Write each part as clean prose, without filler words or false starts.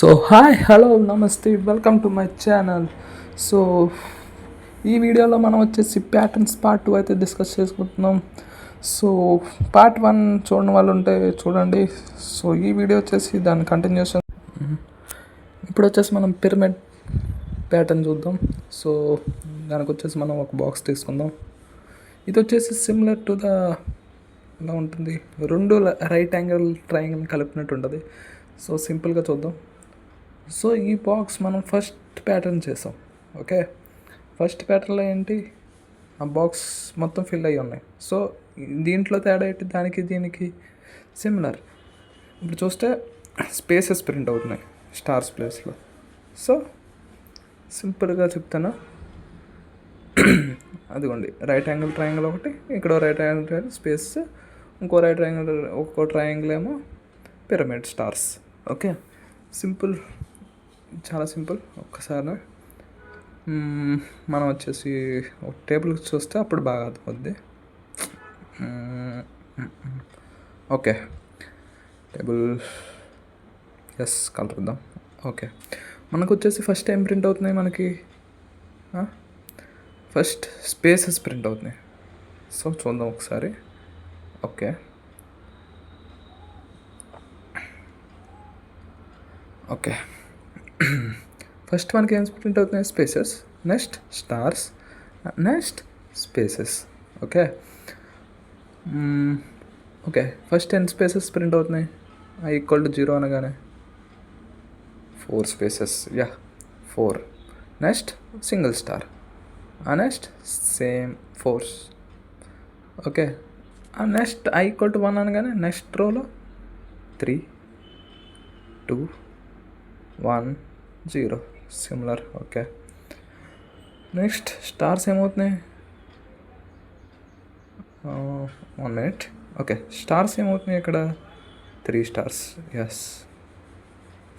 So hi hello నమస్తే welcome to my channel. So ఈ వీడియోలో మనం వచ్చేసి ప్యాటర్న్స్ పార్ట్ 2 అయితే డిస్కస్ చేసుకుంటున్నాం. సో పార్ట్ 1 చూడని వాళ్ళు ఉంటే చూడండి. సో ఈ వీడియో వచ్చేసి దాని కంటిన్యూషన్. ఇప్పుడు వచ్చేసి మనం పిరమిడ్ ప్యాటర్న్ చూద్దాం. సో దానికి వచ్చేసి మనం ఒక బాక్స్ తీసుకుందాం. ఇది వచ్చేసి సిమిలర్ టు ద ఎలా ఉంటుంది, రెండు రైట్ యాంగిల్ ట్రయాంగిల్ కలిపినట్టు ఉంటుంది. సో సింపుల్గా చూద్దాం. సో ఈ బాక్స్ మనం ఫస్ట్ ప్యాటర్న్ చేసాం. ఓకే, ఫస్ట్ ప్యాటర్న్లో ఏంటి, ఆ బాక్స్ మొత్తం ఫిల్ అయ్యి ఉన్నాయి. సో దీంట్లో తేడా ఏంటి, దానికి దీనికి సిమిలర్. ఇప్పుడు చూస్తే స్పేసెస్ ప్రింట్ అవుతున్నాయి స్టార్స్ ప్లేస్లో. సో సింపుల్గా చెప్తాను, అదిగోండి రైట్ యాంగిల్ ట్రయాంగిల్ ఒకటి, ఇక్కడ రైట్ యాంగిల్ ట్రయాంగిల్ స్పేస్, ఇంకో రైట్ యాంగిల్, ఒక్కో ట్రయాంగిల్ ఏమో పిరమిడ్ స్టార్స్. ఓకే, సింపుల్, చాలా సింపుల్. ఒక్కసారి మనం వచ్చేసి ఒక టేబుల్ చూస్తే అప్పుడు బాగా అర్థమవుద్ది. ఓకే, టేబుల్ ఎస్ కలుపుదాం. ఓకే, మనకు వచ్చేసి ఫస్ట్ ఏం ప్రింట్ అవుతున్నాయి, మనకి ఫస్ట్ స్పేసెస్ ప్రింట్ అవుతున్నాయి. సో చూద్దాం ఒకసారి. ఓకే, ఓకే, ఫస్ట్ మనకి ఏం ప్రింట్ అవుతున్నాయి, spaces, next stars, next spaces. Okay, okay, first 10 spaces print అవుతున్నాయి. i=0 అనగానే 4 spaces, yeah 4. Next single star, next same 4. Okay, next i=1 అనగానే నెక్స్ట్ రోలో 3, 2, 1, 0 సిమిలర్. ఓకే, నెక్స్ట్ స్టార్స్ ఏమవుతున్నాయి, 1 మినిట్. ఓకే, స్టార్స్ ఏమవుతున్నాయి ఇక్కడ, 3 స్టార్స్, ఎస్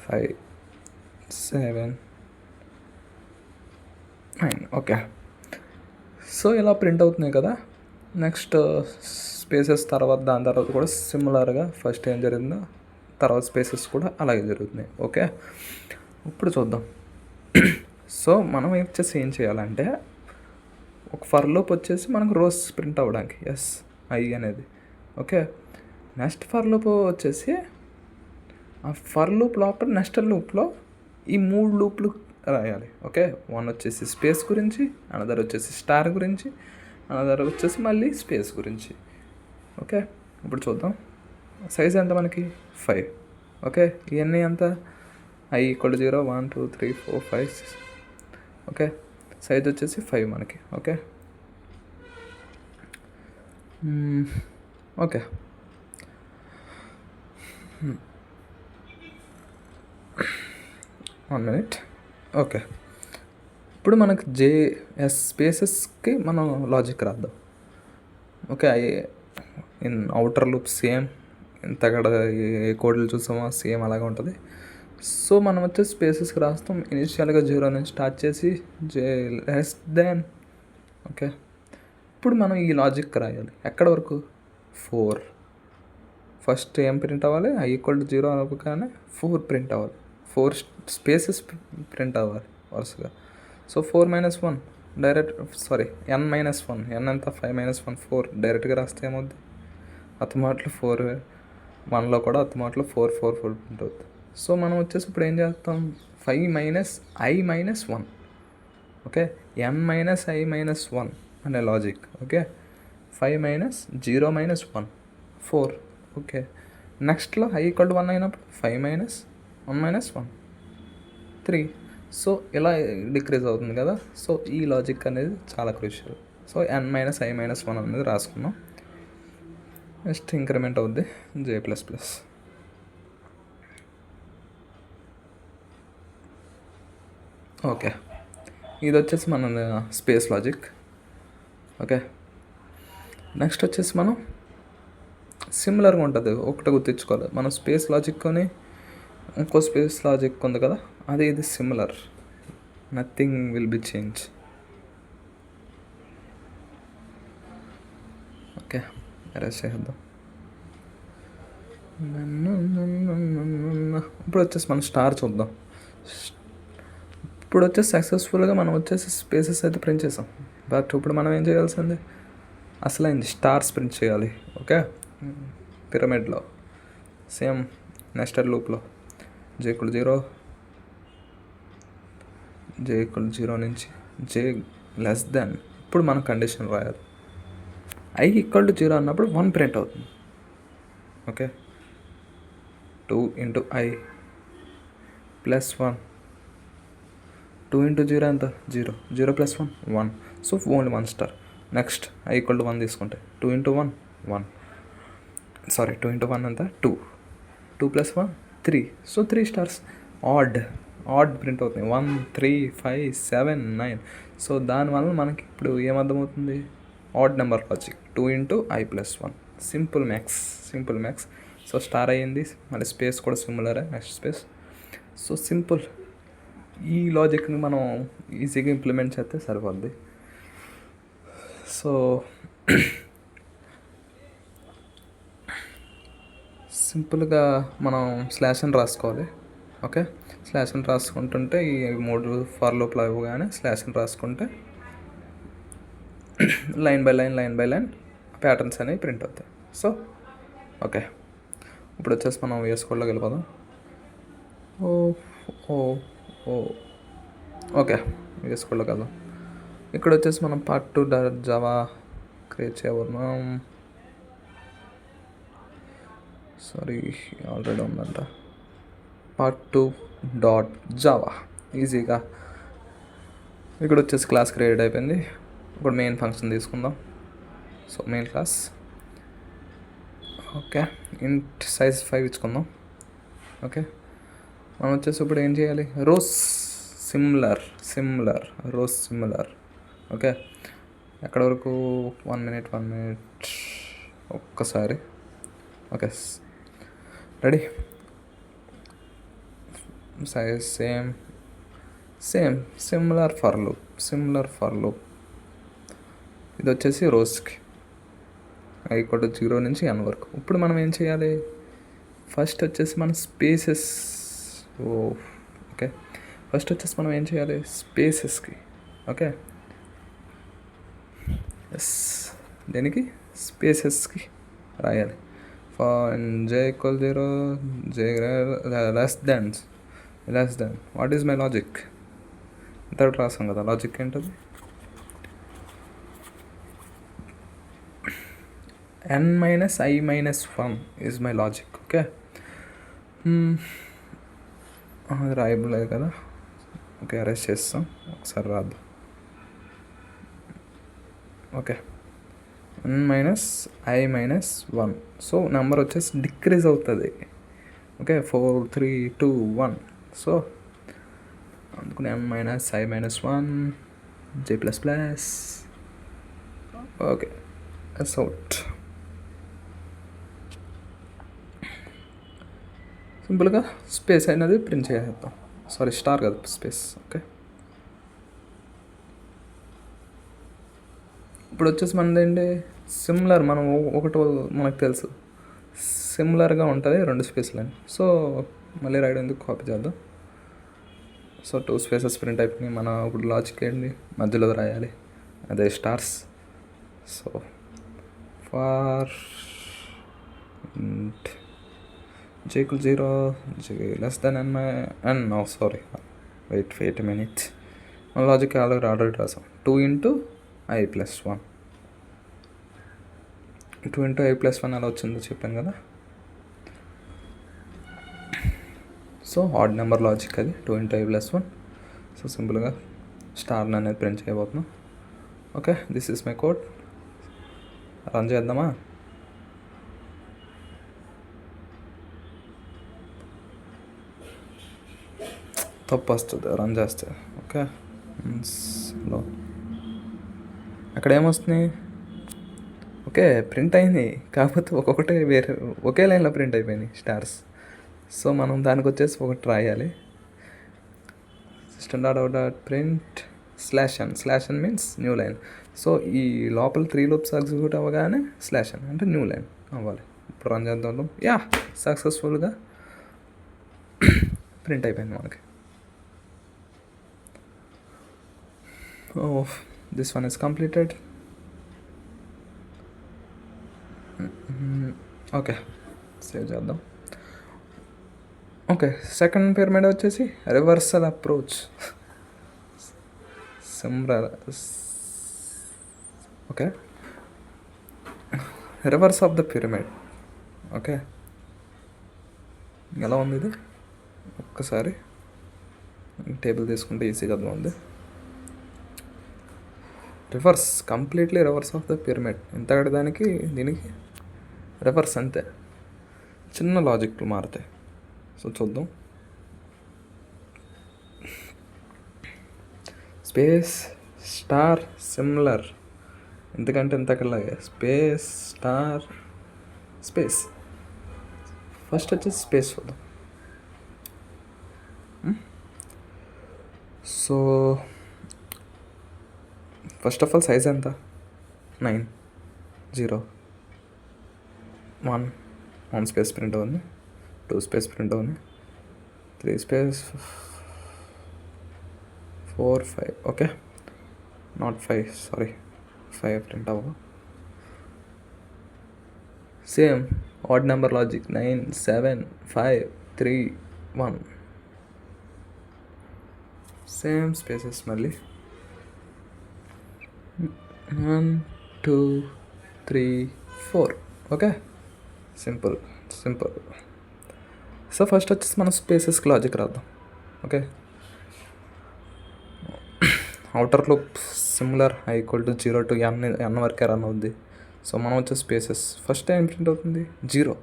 5, 7, 9. ఓకే, సో ఇలా print అవుతున్నాయి కదా. నెక్స్ట్ స్పేసెస్ తర్వాత, దాని తర్వాత కూడా సిమిలర్గా ఫస్ట్ ఏం జరిగిందో తర్వాత స్పేసెస్ కూడా అలాగే జరుగుతున్నాయి. ఓకే, ఇప్పుడు చూద్దాం. సో మనం వచ్చేసి ఏం చేయాలంటే, ఒక ఫర్ లూప్ వచ్చేసి మనకు రోస్ ప్రింట్ అవ్వడానికి, ఎస్ ఐ అనేది. ఓకే, నెక్స్ట్ ఫర్ లూప్ వచ్చేసి ఆ ఫర్ లూప్ లోపల నెక్స్ట్ లూప్లో ఈ 3 లూప్లు రాయాలి. ఓకే, 1 వచ్చేసి స్పేస్ గురించి, అనదర్ వచ్చేసి స్టార్ గురించి, అనదర్ వచ్చేసి మళ్ళీ స్పేస్ గురించి. ఓకే, ఇప్పుడు చూద్దాం. సైజ్ ఎంత మనకి 5. ఓకే, ఇవన్నీ ఎంత, i=0, 1, 2, 3, 4, 5, 6. ఓకే, సైజ్ వచ్చేసి 5 మనకి. Okay, okay, 1 minute. ఓకే, ఇప్పుడు మనకు జేఎస్ స్పేసెస్కి మనం లాజిక్ రాద్దాం. Okay, in outer loop same ఇంతకడ ఏ కోడ్లు చూసామో సేమ్ అలాగే ఉంటుంది. సో మనం వచ్చేసి స్పేసెస్కి రాస్తాం. ఇనిషియల్గా 0 నుంచి స్టార్ట్ చేసి j<. ఓకే, ఇప్పుడు మనం ఈ లాజిక్ రాయాలి ఎక్కడ వరకు, 4. ఫస్ట్ ఏం ప్రింట్ అవ్వాలి, i=0 అవ్వగానే 4 ప్రింట్ అవ్వాలి, 4 స్పేసెస్ ప్రింట్ అవ్వాలి వరుసగా. So 4 - 1 direct, sorry n-1, n ఎంత, 5 - 1 4. డైరెక్ట్గా రాస్తే ఏమవుద్ది, అత్తమాటలు 4, 1లో కూడా అత్తమాటలు 4, 4, 4 ప్రింట్ అవుతుంది. సో మనం వచ్చేసి ఇప్పుడు ఏం చేస్తాం, 5 - i-1. ఓకే, n-i-1 అనే లాజిక్. ఓకే, 5 - 0 - 1 4. ఓకే, నెక్స్ట్లో i=1 అయినప్పుడు 5 - 1 - 1 3. సో ఇలా డిక్రీజ్ అవుతుంది కదా. సో ఈ లాజిక్ అనేది చాలా క్రూషియల్. సో n-i-1 అనేది రాసుకున్నాం. నెక్స్ట్ ఇంక్రిమెంట్ అవుద్ది j++. ఓకే, ఇది వచ్చేసి మన స్పేస్ లాజిక్. ఓకే, నెక్స్ట్ వచ్చేసి మనం సిమిలర్గా ఉంటుంది, ఒకటి గుర్తించుకోవాలి. మనం స్పేస్ లాజిక్ని ఇంకో స్పేస్ లాజిక్ ఉంది కదా, అది ఇది similar, nothing will be change. Okay, erase చేద్దాం. ఇప్పుడు వచ్చేసి మనం స్టార్ చూద్దాం. ఇప్పుడు వచ్చేసి సక్సెస్ఫుల్గా మనం వచ్చేసి స్పేసెస్ అయితే ప్రింట్ చేసాం. బట్ ఇప్పుడు మనం ఏం చేయాల్సింది, అసలైంది స్టార్స్ ప్రింట్ చేయాలి. ఓకే, పిరమిడ్లో సేమ్ నెస్టెడ్ లూప్లో j=0, j=0 నుంచి j<. ఇప్పుడు మనం కండిషన్ రాయాలి. i=0 అన్నప్పుడు 1 ప్రింట్ అవుతుంది. ఓకే, 2 × i + 1, 2 × 0 ఎంత, 0, 0 + 1 1, so only 1 star. Next i=1 తీసుకుంటే 2 × 1 1, సారీ 2 × 1 ఎంత, 2, 2 + 1 3, సో 3 స్టార్స్. ఆడ్ ప్రింట్ అవుతుంది, 1 3 5 7 9. సో దానివల్ల మనకి ఇప్పుడు ఏమర్థమవుతుంది, odd number logic 2 × i + 1, simple maths. So star అయ్యింది, మళ్ళీ స్పేస్ కూడా సిమిలరే, నెక్స్ట్ స్పేస్. So simple. ఈ లాజిక్ని మనం ఈజీగా ఇంప్లిమెంట్ చేస్తే సరిపోద్ది. సో సింపుల్గా మనం స్లాష్ని రాసుకోవాలి. ఓకే, స్లాష్ని రాసుకుంటుంటే ఈ 3 ఫర్ లూప్లు అవ్వగానే స్లాష్ని రాసుకుంటే లైన్ బై లైన్ ప్యాటర్న్స్ అనేవి ప్రింట్ అవుతాయి. సో ఓకే, ఇప్పుడు వచ్చేసి మనం VS కోడ్లోకి వెళ్ళిపోదాం. ఓకే, VS కోడ్లోకి వెళ్దాం. ఇక్కడ వచ్చేసి మనం part 2.java క్రియేట్ చేయబోతున్నాం. సారీ, ఆల్రెడీ ఉందంట. part 2.java ఈజీగా ఇక్కడ వచ్చేసి క్లాస్ క్రియేట్ అయిపోయింది. ఇప్పుడు మెయిన్ ఫంక్షన్ తీసుకుందాం. సో మెయిన్ క్లాస్, ఓకే, ఇంట్ సైజ్ 5 ఇచ్చుకుందాం. ఓకే, మనం వచ్చేసి ఇప్పుడు ఏం చేయాలి, రోస్ సిమిలర్. ఓకే, ఎక్కడ వరకు, 1 minute ఒక్కసారి. Okay, ready. Size same similar for loop. ఇది వచ్చేసి రోస్కి i=0 నుంచి n వరకు. ఇప్పుడు మనం ఏం చేయాలి, ఫస్ట్ వచ్చేసి మన స్పేసెస్. ఓకే, ఫస్ట్ వచ్చేసి మనం ఏం చేయాలి, స్పేసెస్కి. ఓకే, దేనికి, స్పేసెస్కి రాయాలి. j=0, j <. What is my logic, ఇంతటి రాసాం కదా, లాజిక్ ఏంటది, n - i - 1 is my logic. Okay, అది రాయబలేదు కదా. ఓకే, అరెస్ట్ చేస్తాం, ఒకసారి రాద్దాం. Okay, n - i - 1, so number వచ్చేసి డిక్రీజ్ అవుతుంది. ఓకే, 4 3 2 1, సో అందుకని n - i - 1 j++. Okay, S out. సింపుల్గా స్పేస్ అనేది ప్రింట్ చేసేద్దాం. సారీ, స్టార్ కదా, స్పేస్. ఓకే, ఇప్పుడు వచ్చేసి మనది ఏంటి, సిమిలర్. మనం మనకు తెలుసు సిమిలర్గా ఉంటుంది 2 స్పేస్లని. సో మళ్ళీ రైట్ ఎందుకు, కాపీ చేద్దాం. సో 2 స్పేసెస్ ప్రింట్ అయిపోయినాయి. మన ఇప్పుడు లాజిక్ ఏంటి, మధ్యలో రాయాలి, అదే stars. So for j=0, j<n. Sorry, wait a minute. మన లాజిక్ ఆల్రెడీ రాసాం. 2 × i + 1. 2 × i + 1 ఎలా వచ్చిందో చెప్పాను కదా. సో ఆడ్ నెంబర్ లాజిక్ అది, 2 × i + 1. సో సింపుల్గా స్టార్ని అనేది ప్రింట్ చేయబోతున్నాం. Okay, this is my code. Run చేద్దామా. తప్పు వస్తుంది రన్ చేస్తే. ఓకే, అక్కడ ఏమొస్తుంది, ఓకే ప్రింట్ అయింది, కాకపోతే ఒక్కొక్కటి ఒకే లైన్లో ప్రింట్ అయిపోయినాయి స్టార్స్. సో మనం దానికి వచ్చేసి ఒకటి రాయాలి. system.out.print /n means new line. So ఈ లోపల 3 లూప్స్ ఎగ్జిక్యూట్ అవ్వగానే /n అంటే న్యూ లైన్ అవ్వాలి. ఇప్పుడు రన్ చేద్దాం. యా, సక్సెస్ఫుల్గా ప్రింట్ అయిపోయింది మనకి. This one is completed. Okay, save చేద్దాం. ఓకే, సెకండ్ పిరమిడ్ వచ్చేసి reversal approach. Similar. Okay, reverse of the pyramid. Okay, ఎలా ఉంది ఇది? ఒక్కసారి టేబుల్ తీసుకుంటే ఈజీగా అర్థం ఉంది. Reverse, completely reverse of the pyramid. ఇంతకటి దానికి దీనికి రివర్స్ అంతే, చిన్న లాజిక్లు మారుతాయి. సో చూద్దాం. స్పేస్ స్టార్ సిమిలర్, ఎందుకంటే ఇంతకలాగే స్పేస్ స్టార్ స్పేస్. ఫస్ట్ వచ్చేసి స్పేస్ చూద్దాం. So first of all size ఎంత? 9, 0, 1 స్పేస్ ప్రింట్ అవుతుంది, 2 స్పేస్ ప్రింట్ అవుతుంది, 3 space, 4, 5. Okay, not 5, sorry, 5 print అవ్వ. Same odd number logic, 9, 7, 5, 3, 1. Same spaces మళ్ళీ 1, 2, 3, 4. Okay, simple. సో ఫస్ట్ వచ్చేసి మనం స్పేసెస్కి లాజిక్ రాద్దాం. Okay, outer loop similar i = 0 to n వరకే run అవుద్ది. సో మనం వచ్చే స్పేసెస్ ఫస్ట్ టైం ప్రింట్ అవుతుంది 0.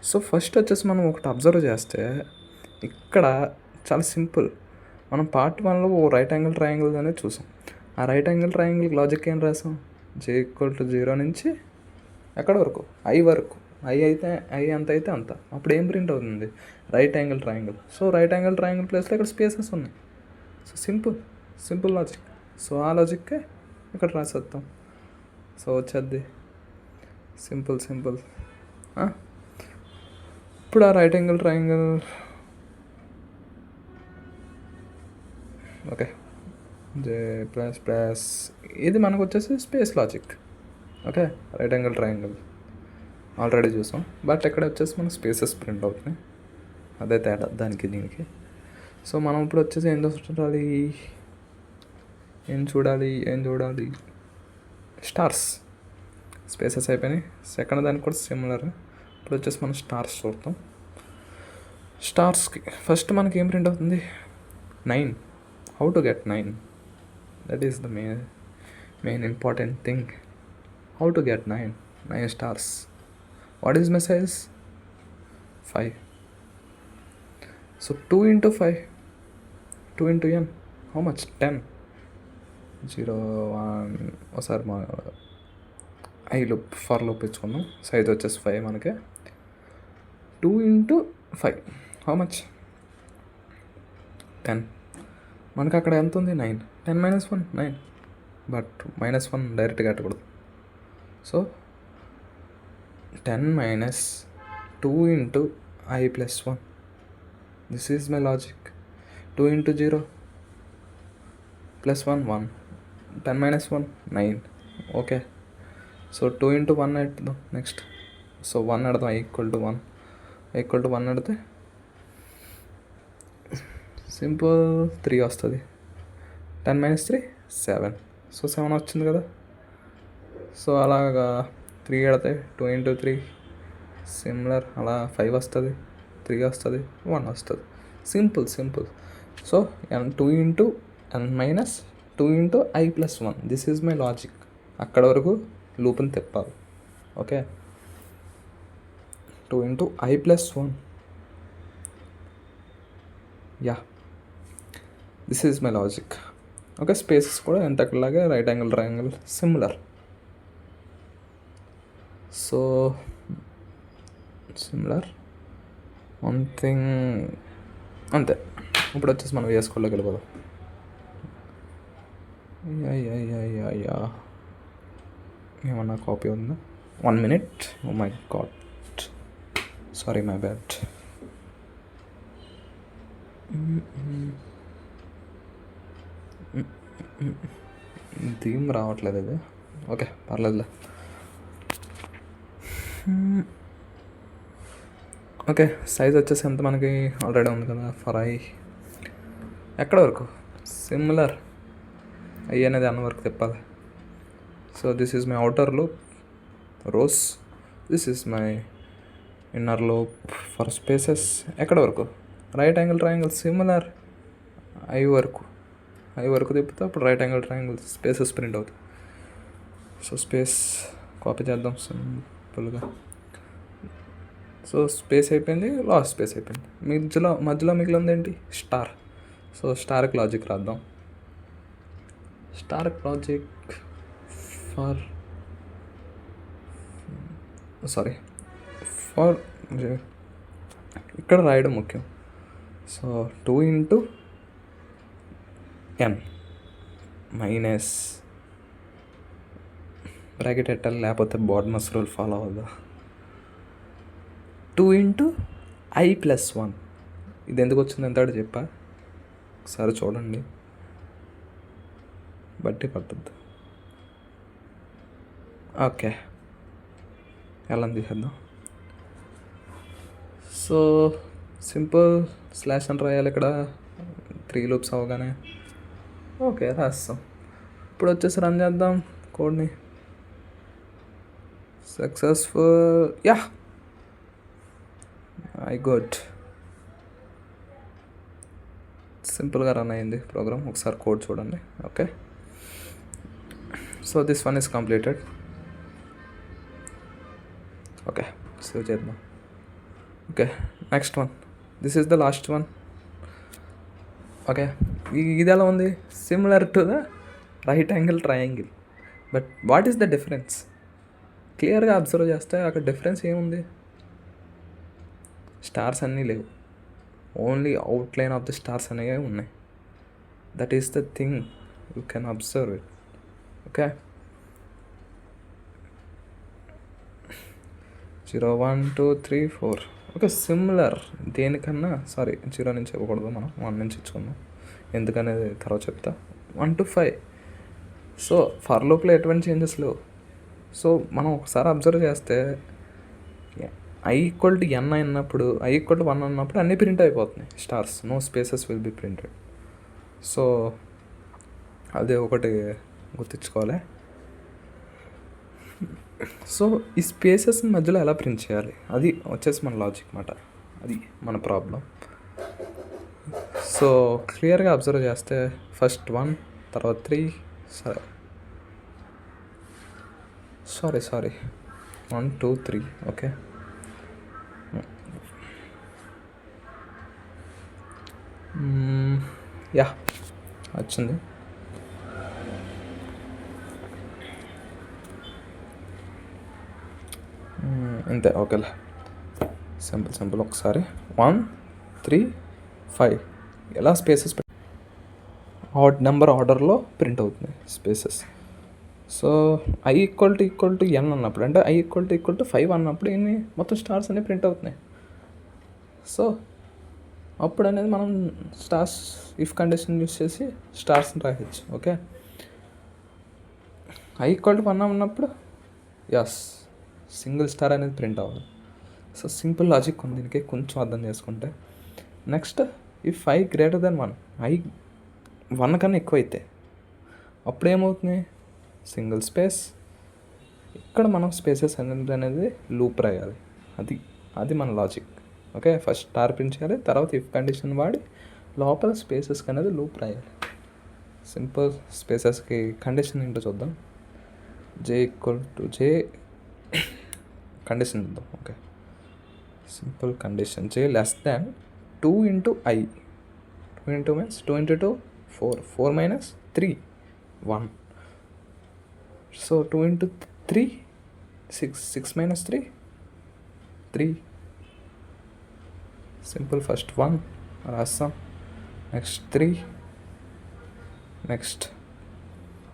సో ఫస్ట్ వచ్చేసి మనం ఒకటి అబ్జర్వ్ చేస్తే ఇక్కడ చాలా సింపుల్. మనం పార్ట్ 1లో రైట్ యాంగిల్ ట్రయాంగిల్ అనేది చూసాం. ఆ రైట్ యాంగిల్ ట్రయాంగిల్ లాజిక్ ఏం రాసాం? j = 0 నుంచి ఎక్కడ వరకు? i వరకు. i ఎంత అయితే అంత. అప్పుడు ఏం ప్రింట్ అవుతుంది? Right angle triangle. So right angle triangle ప్లేస్లో ఇక్కడ స్పేసెస్ ఉన్నాయి. So simple logic. సో ఆ లాజిక్కే ఇక్కడ రాసేద్దాం. సో వచ్చేది సింపుల్. ఇప్పుడు ఆ right angle triangle, okay, j++ ఇది మనకు వచ్చేసి space logic. Okay, right angle triangle already చూసాం, బట్ ఇక్కడ వచ్చేసి మన స్పేసెస్ ప్రింట్ అవుతున్నాయి. అదే తేడా దానికి దీనికి. సో మనం ఇప్పుడు వచ్చేసి ఏం చూడాలి? స్టార్స్. స్పేసెస్ అయిపోయినాయి. సెకండ్ దానికి కూడా సిమిలర్. ఇప్పుడు వచ్చేసి మనం స్టార్స్ చూద్దాం. స్టార్స్కి ఫస్ట్ మనకి ఏం ప్రింట్ అవుతుంది? 9. How to get 9? That is the main important thing. How to get 9 stars? What is my size? 5. So 2 into 5, 2 into n, how much? 10. 0, 1. ఒకసారి మా ఫర్ లూప్ ఇచ్చుకుందాం. సైజ్ వచ్చేసి 5 మనకి. 2 into 5, హౌ మచ్? 10. మనకి అక్కడ ఎంత ఉంది? 9. 10 - 1, 9. బట్ -1 డైరెక్ట్గా కట్టకూడదు. So 10 - 2 into i + 1. This is my logic. 2 into 0 + 1, 1. 10 - 1, 9. Okay, so 2 into 1 ఎడదాం నెక్స్ట్. సో 1 ఎడదాం. i = 1. i = 1 ఎడితే సింపుల్ 3 వస్తుంది. 10 - 3, 7. సో 7 వచ్చింది కదా. సో అలాగా 3 ఎడితే 2 into 3 సిమిలర్, అలా 5 వస్తుంది, 3 వస్తుంది, 1 వస్తుంది. Simple. So 2 into n - 2 into i + 1. This is my logic. అక్కడ వరకు లూప్ని తిప్పాలి. Okay, 2 into i + 1. Yeah, this is my logic. Okay, spaces కూడా ఎంతలాగే right angle triangle similar. So similar one thing అంతే. ఇప్పుడు వచ్చేసి మనం VS Codeలోకి వెళ్ళిపోదాం. యా ఏమన్నా కాపీ ఉందా? 1 minute. Oh my god, sorry, my bad. Theme రావట్లేదు ఇది. ఓకే, పర్లేదులే. ఓకే, సైజ్ వచ్చేసి ఎంత మనకి ఆల్రెడీ ఉంది కదా. ఫర్ ఐ ఎక్కడ వరకు సిమిలర్ ఐ అనేది అన్న వరకు తిప్పాలి. So this is my outer loop rows, this is my inner loop for spaces. ఎక్కడ వరకు right angle triangle similar I వరకు తిప్పితే అప్పుడు right angle triangle spaces print అవుతాయి. సో స్పేస్ కాపీ చేద్దాం సింపుల్గా. సో స్పేస్ అయిపోయింది, లాస్ట్ స్పేస్ అయిపోయింది. మధ్యలో మిగిలింది ఏంటి? స్టార్. సో స్టార్కి లాజిక్ రాద్దాం. స్టార్క్ లాజిక్ ఫర్ ఇక్కడ రాయడం ముఖ్యం. So 2 into n minus bracket పెట్టాలి, లేకపోతే BODMAS rule follow అవుదా. 2 into i + 1. ఇది ఎందుకు వచ్చింది ఎంత చెప్పా, ఒకసారి చూడండి, బట్టి పడుతుంది. ఓకే, ఎలా తీసేద్దాం. సో సింపుల్ స్లాష్ అని రాయాలి ఇక్కడ 3 లూప్స్ అవగానే. ఓకే, రాస్తాం. ఇప్పుడు వచ్చేసి రన్ చేద్దాం కోడ్ని. Successful, yeah, I good. సింపుల్గా రన్ అయింది ప్రోగ్రామ్. ఒకసారి కోడ్ చూడండి. Okay, so this one is completed. Okay, save చేద్దాం. Okay, next one, this is the last one. Okay, ఇది ఎలా ఉంది? Similar to the right angle triangle, but what is the difference? క్లియర్గా observe చేస్తే అక్కడ difference ఏముంది? Stars అన్నీ లేవు, only outline of the stars అనేవి ఉన్నాయి. That is the thing, you can observe it. Okay, 0 1 2 3 4. Okay, similar దేనికన్నా, 0 నుంచి ఇవ్వకూడదు, మనం 1 నుంచి ఇచ్చుకుందాం, ఎందుకనేది తర్వాత చెప్తా. 1 to 5. సో ఫర్ లూప్లో ఎటువంటి చేంజెస్ లేవు. సో మనం ఒకసారి అబ్జర్వ్ చేస్తే i = n అయినప్పుడు, i = 1 అన్నప్పుడు అన్నీ ప్రింట్ అయిపోతున్నాయి stars, no spaces will be printed. So అదే ఒకటి గుర్తుంచుకోవాలి. సో ఈ స్పేసెస్ మధ్యలో ఎలా ప్రింట్ చేయాలి, అది వచ్చేసి మన లాజిక్ మాట, అది మన ప్రాబ్లం. సో క్లియర్గా అబ్జర్వ్ చేస్తే ఫస్ట్ 1, తర్వాత 3, సారీ 1 2 3. ఓకే, యా, వచ్చింది. అంతే, ఓకేలే, సింపుల్. ఒకసారి 1 3 5 ఎలా స్పేసెస్ నెంబర్ ఆర్డర్లో ప్రింట్ అవుతుంది స్పేసెస్. సో i = n అన్నప్పుడు, అంటే i = 5 అన్నప్పుడు ఏంటి, మొత్తం స్టార్స్ అన్నీ ప్రింట్ అవుతున్నాయి. సో అప్పుడు అనేది మనం స్టార్స్ ఇఫ్ కండిషన్ యూస్ చేసి స్టార్స్ని రాయచ్చు. ఓకే, i = 1 ఉన్నప్పుడు యస్, సింగిల్ స్టార్ అనేది ప్రింట్ అవ్వాలి. సో సింపుల్ లాజిక్ ఉంది దీనికి, కొంచెం అర్థం చేసుకుంటే. నెక్స్ట్, ఇఫ్ i > 1, i 1 కన్నా ఎక్కువ అయితే అప్పుడు ఏమవుతుంది, సింగిల్ స్పేస్. ఇక్కడ మనం స్పేసెస్ అనేది లూప్ రాయాలి, అది మన logic. Okay, first star print చేయాలి, తర్వాత ఇఫ్ కండిషన్ వాడి లోపల స్పేసెస్కి అనేది లూప్ రాయాలి. సింపుల్. స్పేసెస్కి కండిషన్ ఏంటో చూద్దాం. j = j కండిషన్ చూద్దాం. Okay, simple condition, j < 2 into i. 2 into means 2 into 2 4, 4 minus 3 1. So 2 into 3 6 minus 3 3. Simple. First 1 రాస్తాం, next 3, next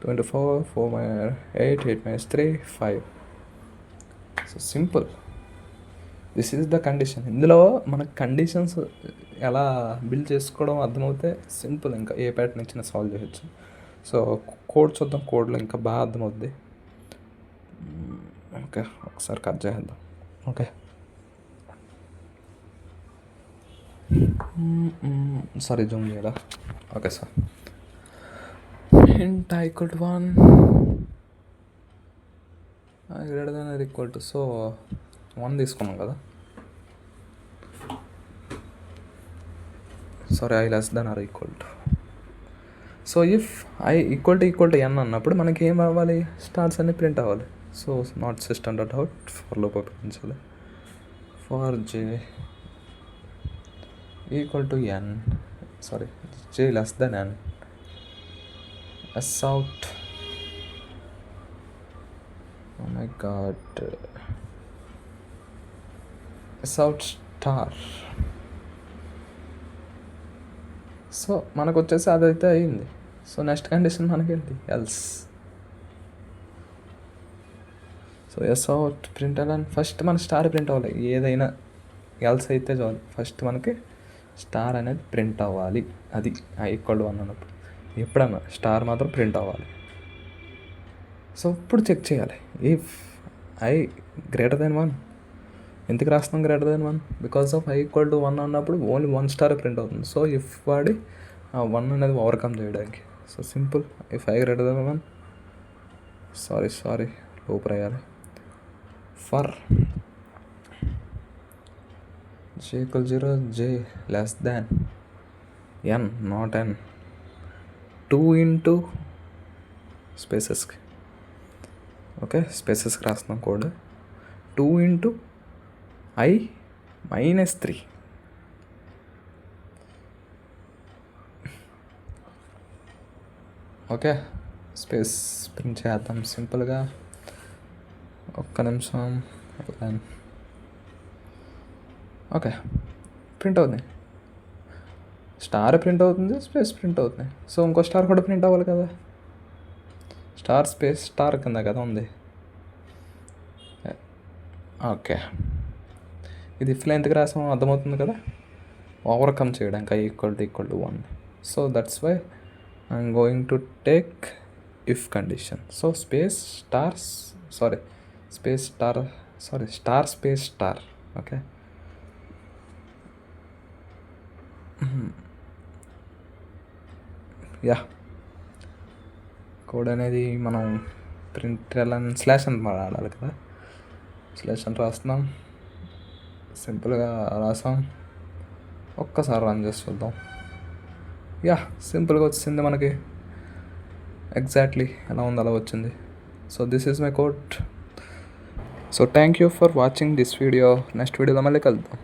2 into 4 4 8 8 minus 3 5. So simple, this is the condition. ఇందులో మనకు conditions ఎలా build చేసుకోవడం అర్థమవుతే simple, ఇంకా ఏ pattern ఇచ్చినా సాల్వ్ చేయొచ్చు. సో కోడ్ చూద్దాం, కోడ్లో ఇంకా బాగా అర్థమవుద్ది. ఓకే, ఒకసారి కట్ చేద్దాం. ఓకే, సారీ జూమ్ చేయడా. Okay sir, int I equal to 1 greater than or equal to, so 1 తీసుకున్నాం కదా. Sorry, I less than or equal to. So if I equal to n అన్నప్పుడు మనకి ఏం అవ్వాలి, స్టార్స్ అన్ని ప్రింట్ అవ్వాలి. So not system dot out for loop ఉపయోగించాలి. For j equal to n, సారీ j less than n, s out, oh my god, s out star. So మనకు వచ్చేసి అదైతే అయింది. సో నెక్స్ట్ కండిషన్ మనకేంటి, else. So S out print అవ్వాలి, first మన star print అవ్వాలి. ఏదైనా ఎల్స్ అయితే చాలు, ఫస్ట్ మనకి స్టార్ అనేది ప్రింట్ అవ్వాలి. అది I equal to 1 అన్నప్పుడు ఎప్పుడన్నా స్టార్ మాత్రం ప్రింట్ అవ్వాలి. సో ఇప్పుడు చెక్ చేయాలి, ఇఫ్ I greater than 1, ఎందుకు రాస్తున్నాం greater than 1, because of I equal to 1 అన్నప్పుడు ఓన్లీ 1 స్టార్ ప్రింట్ అవుతుంది. సో ఇఫ్ వాడి ఆ 1 అనేది ఓవర్కమ్ చేయడానికి. So simple, if I greater than 1, sorry లోపు రాయాలి. For j equal 0, j less than n, not n, 2 into స్పేసెస్కి. ఓకే, స్పేసెస్కి రాస్తున్నాం code. 2 into I minus 3. Okay, space print చేద్దాం సింపుల్గా. ఒక్క నిమిషం. ఓకే, ప్రింట్ అవుతుంది, స్టార్ ప్రింట్ అవుతుంది, స్పేస్ ప్రింట్ అవుతుంది. సో ఇంకో స్టార్ కూడా ప్రింట్ అవ్వాలి కదా, స్టార్ స్పేస్ స్టార్ కింద కదా ఉంది. ఓకే, ఇది ఇఫ్లో ఎందుకు రాసామో అర్థమవుతుంది కదా, ఓవర్కమ్ చేయడానికి I equal to 1. So that's why I'm going to take if condition. So space stars, sorry space star, sorry star space star. Okay, yeah, code అనేది మనం ప్రింట్ స్లాష్ అని వాడాలి కదా. స్లాష్ అని రాస్తున్నాం, సింపుల్గా రాసాం. ఒక్కసారి రన్ చేసి చూద్దాం. యా, సింపుల్గా వచ్చింది మనకి, ఎగ్జాక్ట్లీ ఎలా ఉందో అలా వచ్చింది. So this is my code. So thank you for watching this video. Next వీడియోలో మళ్ళీ కలుద్దాం.